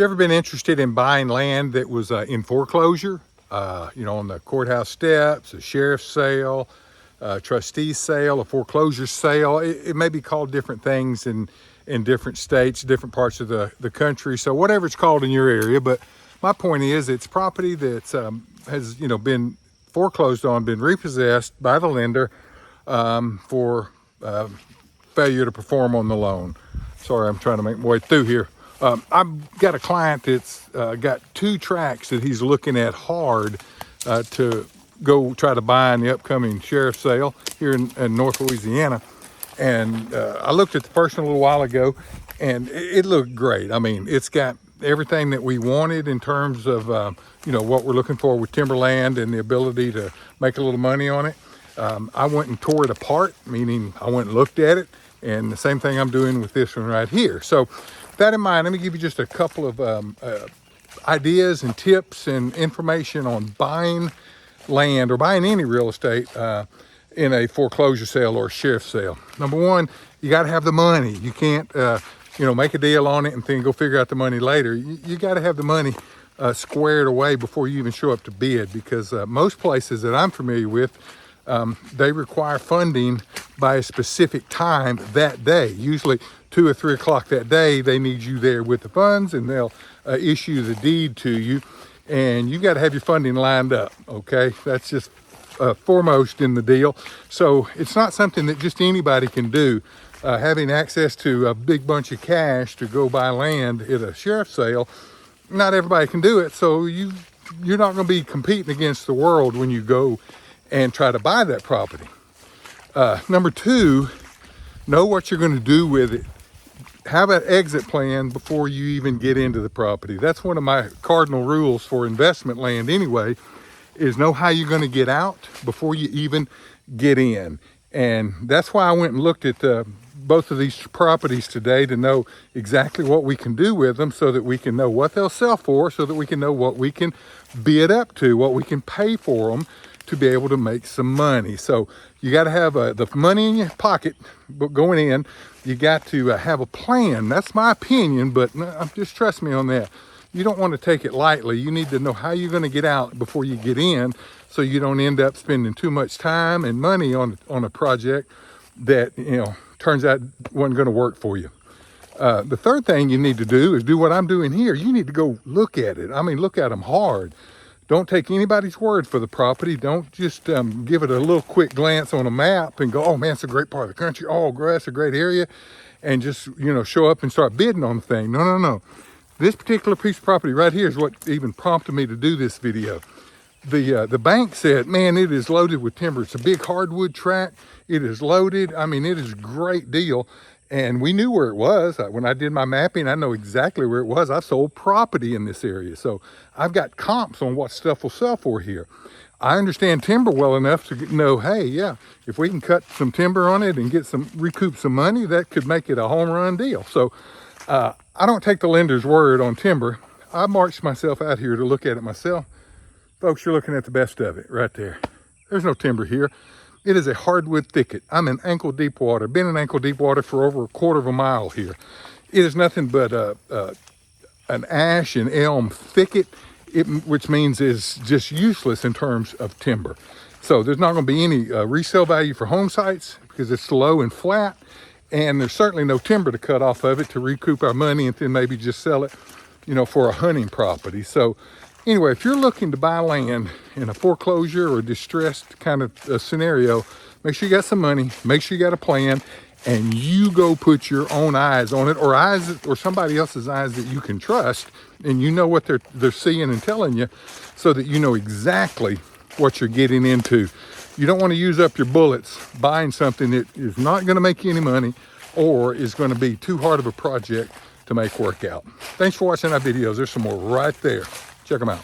You ever been interested in buying land that was in foreclosure? On the courthouse steps, a sheriff's sale, a trustee sale, a foreclosure sale. It may be called different things in different states, different parts of the country. So whatever it's called in your area. But my point is, it's property that has been foreclosed on, been repossessed by the lender for failure to perform on the loan. Sorry, I'm trying to make my way through here. I've got a client that's got 2 tracts that he's looking at hard to go try to buy in the upcoming sheriff's sale here in North Louisiana. And I looked at the first one a little while ago, and it looked great. I mean, it's got everything that we wanted in terms of what we're looking for with timberland and the ability to make a little money on it. I went and tore it apart, meaning I went and looked at it, and the same thing I'm doing with this one right here. So with that in mind, let me give you just a couple of ideas and tips and information on buying land or buying any real estate in a foreclosure sale or a sheriff's sale. Number one, you got to have the money. You can't make a deal on it and then go figure out the money later. You got to have the money squared away before you even show up to bid, because most places that I'm familiar with, they require funding by a specific time that day. Usually 2 or 3 o'clock that day, they need you there with the funds, and they'll issue the deed to you, and you got to have your funding lined up. Okay, that's just foremost in the deal. So it's not something that just anybody can do. Having access to a big bunch of cash to go buy land at a sheriff's sale, not everybody can do it. So you're not going to be competing against the world when you go and try to buy that property. Number 2, know what you're going to do with it. Have an exit plan before you even get into the property. That's one of my cardinal rules for investment land anyway, is know how you're going to get out before you even get in. And that's why I went and looked at both of these properties today, to know exactly what we can do with them, so that we can know what they'll sell for, so that we can know what we can bid up to, what we can pay for them, to be able to make some money. So you got to have the money in your pocket going in. You got to have a plan. That's my opinion, but just trust me on that. You don't want to take it lightly. You need to know how you're going to get out before you get in, so you don't end up spending too much time and money on a project that turns out wasn't going to work for you. The third thing you need to do is do what I'm doing here. You need to go look at it. I mean, look at them hard. Don't take anybody's word for the property. Don't just give it a little quick glance on a map and go, oh man, it's a great part of the country. Oh, that's a great area. And just, show up and start bidding on the thing. No. This particular piece of property right here is what even prompted me to do this video. The bank said, man, it is loaded with timber. It's a big hardwood tract. It is loaded. I mean, it is a great deal. And we knew where it was. When I did my mapping, I know exactly where it was. I've sold property in this area. So I've got comps on what stuff will sell for here. I understand timber well enough to know, hey, yeah, if we can cut some timber on it and recoup some money, that could make it a home run deal. So I don't take the lender's word on timber. I marched myself out here to look at it myself. Folks, you're looking at the best of it right there. There's no timber here. It is a hardwood thicket. I'm in ankle deep water. Been in ankle deep water for over 1/4 mile here. It is nothing but an ash and elm thicket, which means it's just useless in terms of timber. So there's not going to be any resale value for home sites, because it's low and flat, and there's certainly no timber to cut off of it to recoup our money and then maybe just sell it, for a hunting property. So anyway, if you're looking to buy land in a foreclosure or distressed kind of scenario, make sure you got some money, make sure you got a plan, and you go put your own eyes on it, or somebody else's eyes that you can trust, and you know what they're seeing and telling you, so that you know exactly what you're getting into. You don't want to use up your bullets buying something that is not going to make you any money, or is going to be too hard of a project to make work out. Thanks for watching our videos. There's some more right there. Check them out.